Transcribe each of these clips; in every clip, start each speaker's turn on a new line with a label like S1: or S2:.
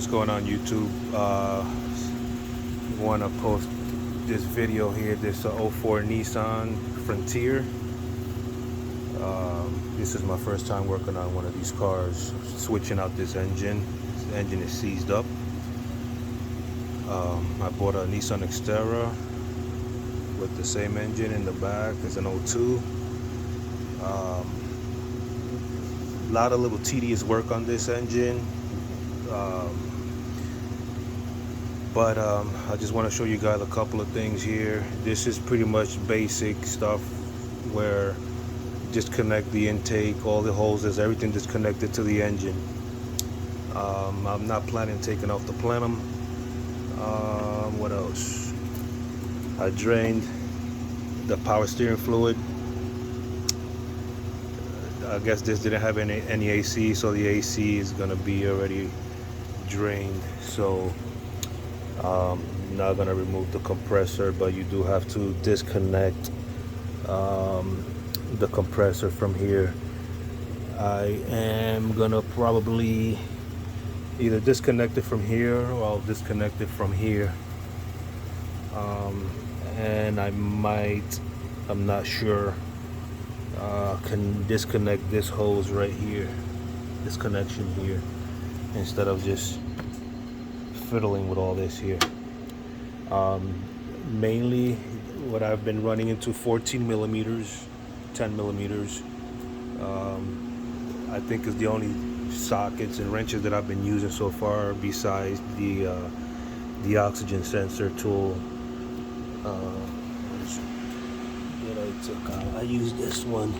S1: What's going on YouTube? Want to post this video here. This '04 Nissan Frontier. This is my first time working on one of these cars, switching out this engine. This engine is seized up. I bought a Nissan Xterra with the same engine in the back. It's an '02. A lot of little tedious work on this engine. But I just want to show you guys a couple of things here. This is pretty much basic stuff where disconnect the intake, all the hoses, everything disconnected to the engine. I'm not planning on taking off the plenum. What else? I drained the power steering fluid. I guess this didn't have any AC, so the AC is gonna be already drained. So not gonna remove the compressor, but you do have to disconnect the compressor from here. I am gonna probably either disconnect it from here or I'll disconnect it from here. And I might, I'm not sure, can disconnect this hose right here, this connection here, instead of just fiddling with all this here. Mainly what I've been running into 14 millimeters, 10 millimeters. I think is the only sockets and wrenches that I've been using so far, besides the oxygen sensor tool that I took out. I use this one.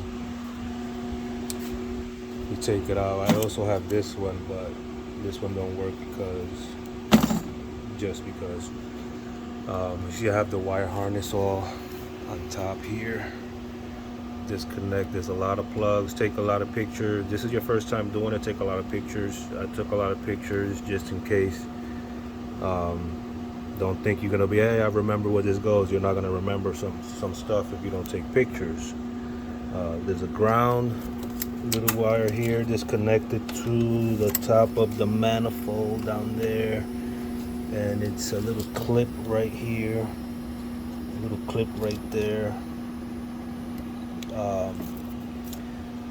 S1: You take it out. I also have this one, but this one don't work because you have the wire harness all on top here. Disconnect. There's a lot of plugs. Take a lot of pictures. This is your first time doing it. Take a lot of pictures. I took a lot of pictures just in case. Don't think you're gonna be, hey, I remember where this goes. You're not gonna remember some stuff if you don't take pictures. There's a ground little wire here disconnected to the top of the manifold down there, and it's a little clip right here, a little clip right there.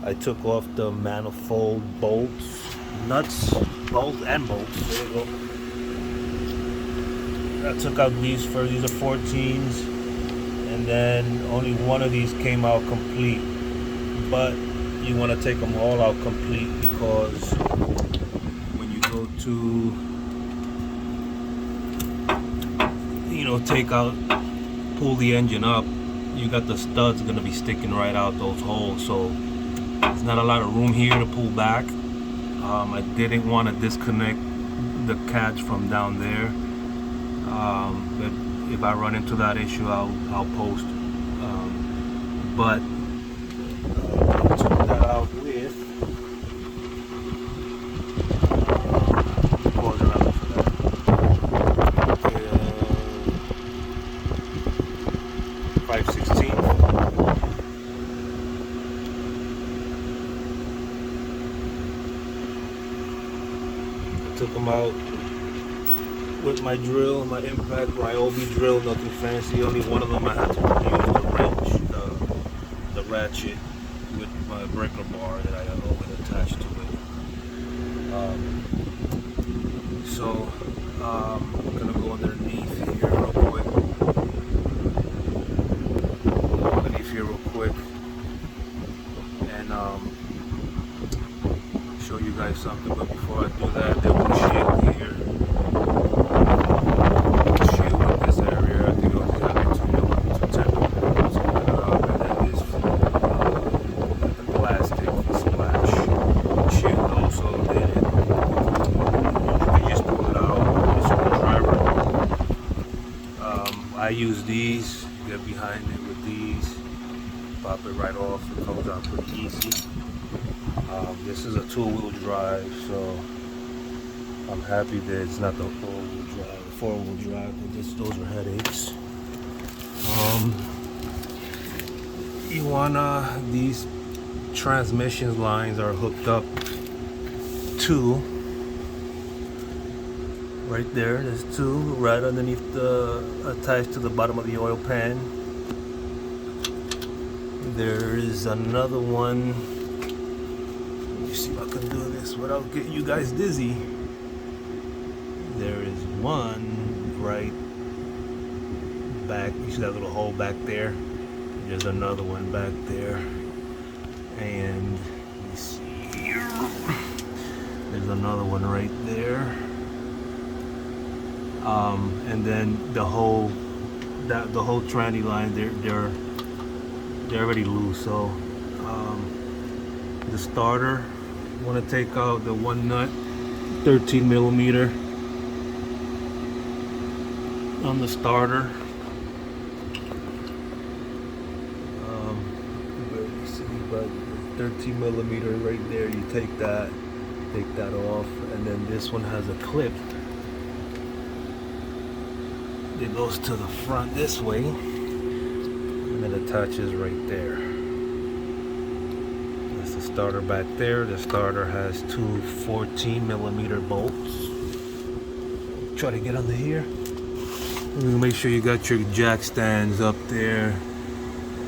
S1: I took off the manifold bolts, nuts, bolts and bolts. There you go. I took out these first. These are 14s, and then only one of these came out complete. But you want to take them all out complete, because when you go to, take out, pull the engine up, you got the studs going to be sticking right out those holes. So there's not a lot of room here to pull back. I didn't want to disconnect the catch from down there. But if I run into that issue, I'll post. But I took that out with, pause around for that. 5/16. I took them out with my drill, my impact Ryobi drill, nothing fancy. Only one of them I had to use the wrench, the ratchet with my breaker bar that I had always attached to it. I'm gonna go underneath here real quick. And show you guys something. But before I do that, there was a shield here. Shield in this area. I think it was having 210 millimeters. And then this the plastic splash shield also did it. You can just pull it out with a screwdriver. I use these. Get behind it with these. Pop it right off. It comes out pretty easy. This is a two-wheel drive, so I'm happy that it's not the four-wheel drive. The four-wheel drive, those are headaches. These transmission lines are hooked up to Right there, there's two right underneath attached to the bottom of the oil pan. There is another one. Let me see if I can do this without getting you guys dizzy. There is one right back. You see that little hole back there? There's another one back there. And let me see here. There's another one right there. And then the whole tranny line, they're already loose. So the starter, you want to take out the one nut, 13 millimeter on the starter. You see, but 13 millimeter right there. You take that off, and then this one has a clip. It goes to the front this way, and it attaches right there. That's the starter back there. The starter has two 14 millimeter bolts. Try to get under here. Make sure you got your jack stands up there,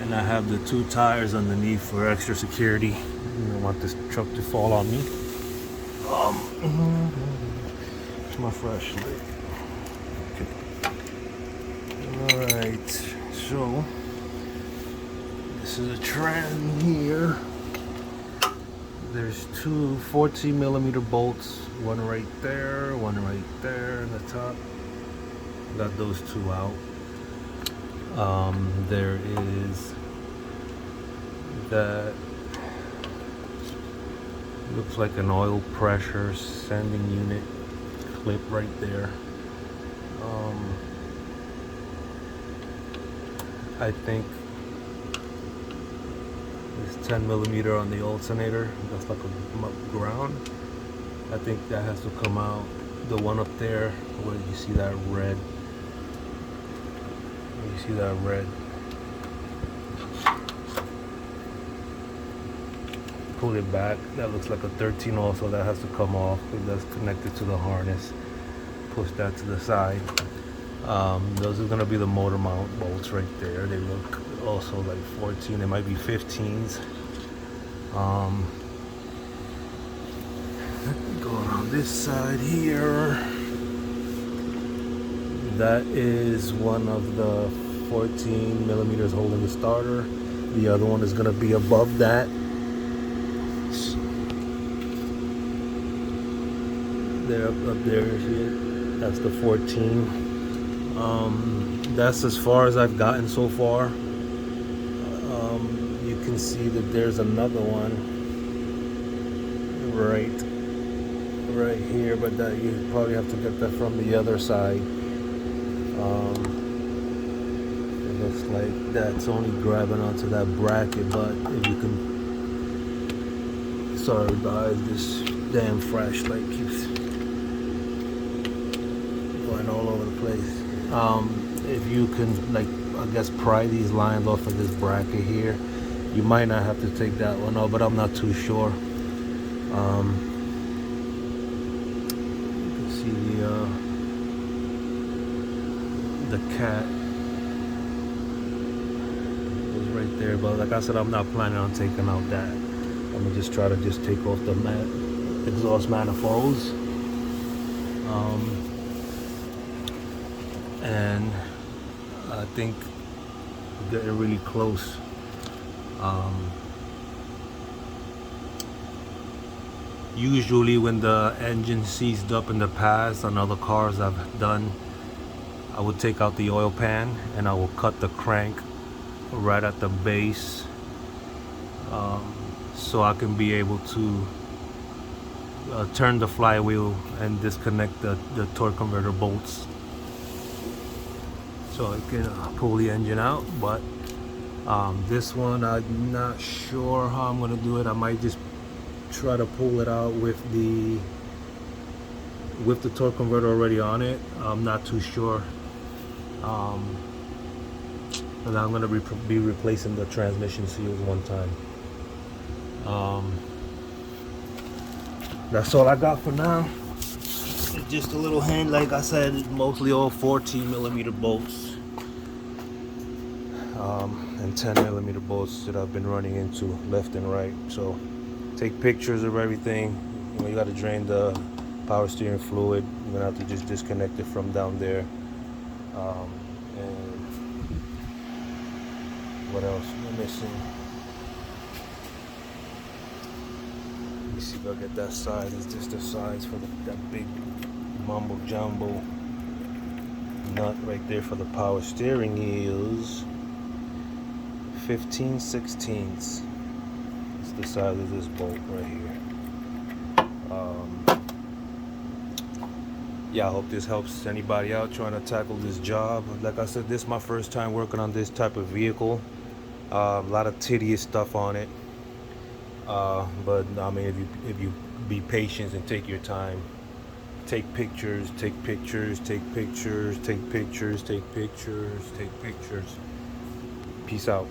S1: and I have the two tires underneath for extra security. I don't want this truck to fall on me. It's my flashlight. Alright, so this is a tram here. There's two 14 millimeter bolts, one right there, one right there in the top. Got those two out. There is that, looks like an oil pressure sending unit clip right there. I think it's 10 millimeter on the alternator. That's like a ground. I think that has to come out. The one up there, where you see that red. You see that red. Pull it back. That looks like a 13 also. That has to come off. That's connected to the harness. Push that to the side. Those are gonna be the motor mount bolts right there. They look also like 14. They might be 15s. Going on this side here. That is one of the 14 millimeters holding the starter. The other one is gonna be above that. There up there is it. That's the 14. That's as far as I've gotten so far. You can see that there's another one right here, but that you probably have to get that from the other side. It looks like that's only grabbing onto that bracket, but if you can, sorry guys, this damn flashlight keeps going all over the place. If you can, like, I guess pry these lines off of this bracket here, you might not have to take that one off, but I'm not too sure. You can see the cat was right there, but like I said, I'm not planning on taking out that. I'm gonna just try to take off the exhaust manifolds. And I think we're getting really close. Usually when the engine seized up in the past on other cars I've done, I would take out the oil pan and I will cut the crank right at the base, so I can be able to turn the flywheel and disconnect the torque converter bolts, so I can pull the engine out. But this one, I'm not sure how I'm gonna do it. I might just try to pull it out with the torque converter already on it. I'm not too sure. And I'm gonna be replacing the transmission seals one time. That's all I got for now. just a little hint, like I said, mostly all 14mm bolts, and 10mm bolts that I've been running into left and right. So take pictures of everything. You know, you got to drain the power steering fluid. You're gonna have to just disconnect it from down there. And what else am I missing? Let me see if I get that side. Is this the size for that big mumbo jumbo nut right there for the power steering is 15/16. It's the size of this bolt right here. Yeah, I hope this helps anybody out trying to tackle this job. Like I said, this is my first time working on this type of vehicle. A lot of tedious stuff on it. But I mean, if you be patient and take your time, take pictures, take pictures, take pictures, take pictures, take pictures, take pictures. Peace out.